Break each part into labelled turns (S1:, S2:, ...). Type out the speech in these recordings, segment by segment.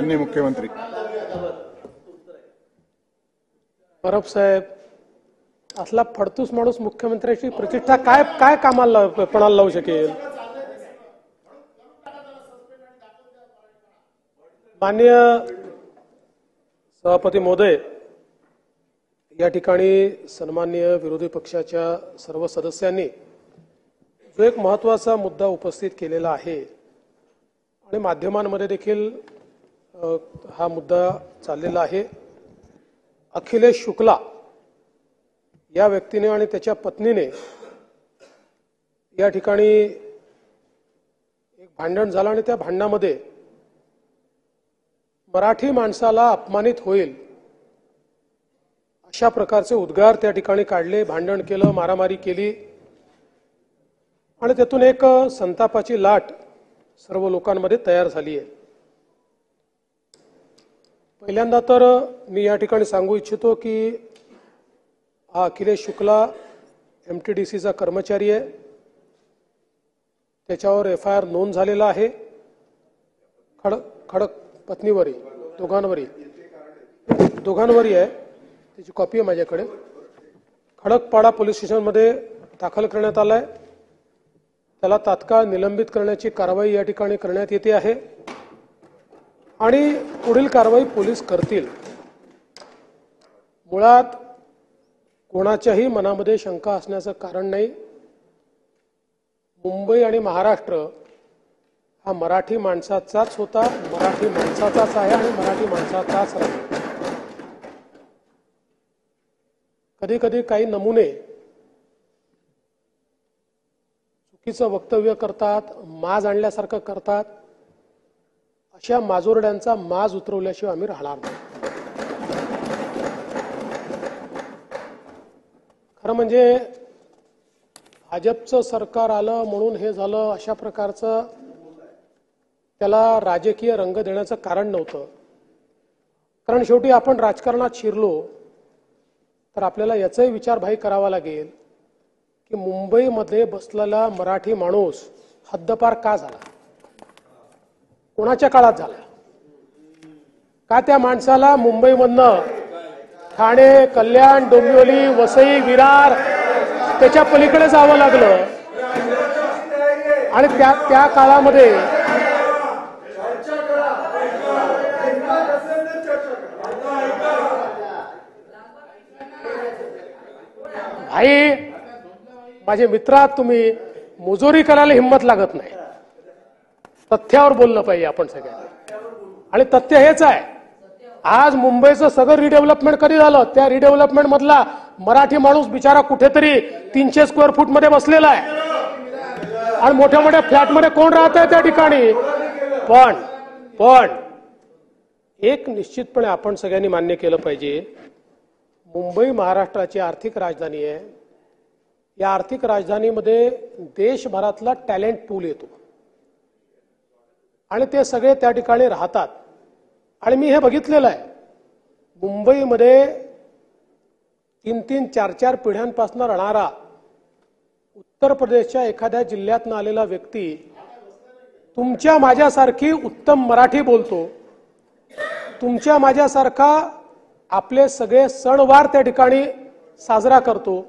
S1: माननीय मुख्यमंत्री
S2: परब साहेब, असला फडतूस माणूस मुख्यमंत्र्याची प्रतिष्ठा काय काय कामाला पणाला लावू शकेल? माननीय सभापती महोदय, या ठिकाणी सन्माननीय विरोधी पक्षाच्या सर्व सदस्यांनी जो एक महत्त्वाचा मुद्दा उपस्थित केलेला आहे आणि माध्यमांमध्ये देखील हा मुद्दा चाललेला आहे। अखिलेश शुक्ला या व्यक्तीने आणि त्याच्या पत्नीने या ठिकाणी एक भांडण झालं आणि त्या भांडणामध्ये मराठी माणसाला अपमानित होईल अशा प्रकारचे उद्गार त्या ठिकाणी काढले, भांडण केलं, मारामारी केली आणि त्यातून एक संतापाची लाट सर्व लोकांमध्ये तयार झाली आहे। पहिल्यांदा तर मी या ठिकाणी सांगू इच्छितो की हा अखिलेश शुक्ला MTDCचा कर्मचारी आहे। त्याच्यावर FIR नोंद झालेला आहे। खडक पत्नीवरी दोघांवरी आहे, त्याची कॉपी आहे माझ्याकडे। खडकपाडा पोलीस स्टेशनमध्ये दाखल करण्यात आलाय। त्याला तात्काळ निलंबित करण्याची कारवाई या ठिकाणी करण्यात येते आहे आणि पुढील कारवाई पोलीस करतील। मुळात कोणाच्याही मनामध्ये शंका असण्याचं कारण नाही। मुंबई आणि महाराष्ट्र हा मराठी माणसाचाच होता, मराठी माणसाचाच आहे आणि मराठी माणसाचाच राहील। कधी कधी काही नमुने चुकीचं वक्तव्य करतात, माज आणल्यासारखं करतात। अशा माजोरड्यांचा माज उतरवल्याशिवाय आम्ही राहणार नाही। खरं म्हणजे भाजपचं सरकार आलं म्हणून हे झालं अशा प्रकारचं त्याला राजकीय रंग देण्याचं कारण नव्हतं। कारण शेवटी आपण राजकारणात शिरलो तर आपल्याला याचाही विचारभाई करावा लागेल की मुंबईमध्ये बसलेला मराठी माणूस हद्दपार का झाला, कोणाच्या काळात झाला, का त्या माणसाला मुंबईमधनं ठाणे, कल्याण, डोंबिवली, वसई, विरार त्याच्या पलीकडे जावं लागलं आणि त्या काळामध्ये भाई माझे मित्र, तुम्ही मुजोरी करायला हिंमत लागत नाही। तथ्यावर बोललं पाहिजे आपण सगळ्यांनी आणि तथ्य हेच आहे। आज मुंबईचं सगळं रिडेव्हलपमेंट कधी झालं? त्या रिडेव्हलपमेंट मधला मराठी माणूस बिचारा कुठेतरी 300 स्क्वेअर फूट मध्ये बसलेला आहे आणि मोठ्या मोठ्या फ्लॅटमध्ये कोण राहत आहे त्या ठिकाणी। पण एक निश्चितपणे आपण सगळ्यांनी मान्य केलं पाहिजे, मुंबई महाराष्ट्राची आर्थिक राजधानी आहे। या आर्थिक राजधानीमध्ये देशभरातला टॅलेंट पूल येतो आणि ते सगळे त्या ठिकाणी राहतात आणि मी हे बघितलेलं आहे। मुंबईमध्ये 3-3, 4-4 पिढ्यांपासून राहणारा उत्तर प्रदेशच्या एखाद्या जिल्ह्यातून आलेला व्यक्ती तुमच्या माझ्यासारखी उत्तम मराठी बोलतो, तुमच्या माझ्यासारखा आपले सगळे सणवार त्या ठिकाणी साजरा करतो,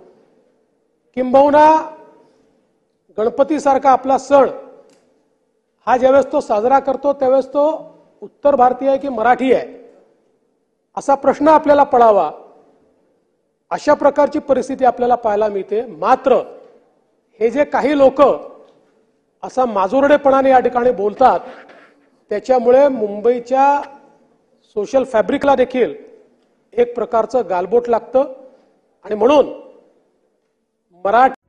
S2: किंबहुना गणपतीसारखा आपला सण हा ज्यावेळेस तो साजरा करतो त्यावेळेस तो उत्तर भारतीय आहे की मराठी आहे असा प्रश्न आपल्याला पडावा। अशा प्रकारची परिस्थिती आपल्याला पाहायला मिळते। मात्र हे जे काही लोक असा माजोरडेपणाने या ठिकाणी बोलतात त्याच्यामुळे मुंबईच्या सोशल फॅब्रिकला देखील एक प्रकारचं गालबोट लागतं आणि म्हणून मराठी